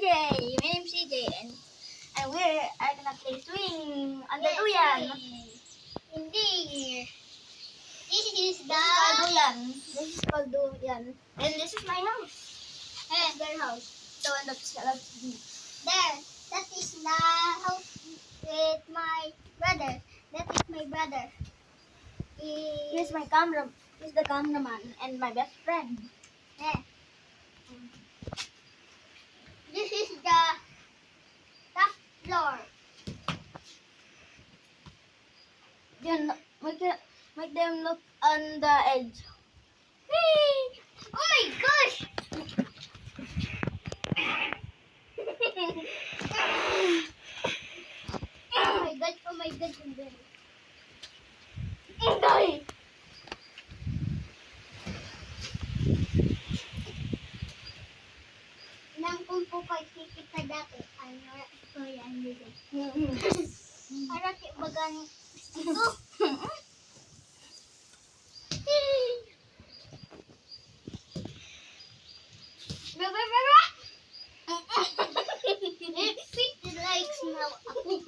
CJ. My name's CJ, and we are gonna play swing on the duyan. Indeed. This is This the is called duyan. This is called duyan. And this is my house. That's their house. So, and that's me. there. That is the house with my brother. That is my brother. Here's my camera. Here's the cameraman and my best friend. Yeah. This is the top floor. Yun, make them look on the edge. Whee! Oh my gosh! Oh my god! Oh my god! Inday! Nang kung po kita dati, ano ito yan dito. Para bagang ito. It fit like smell ako.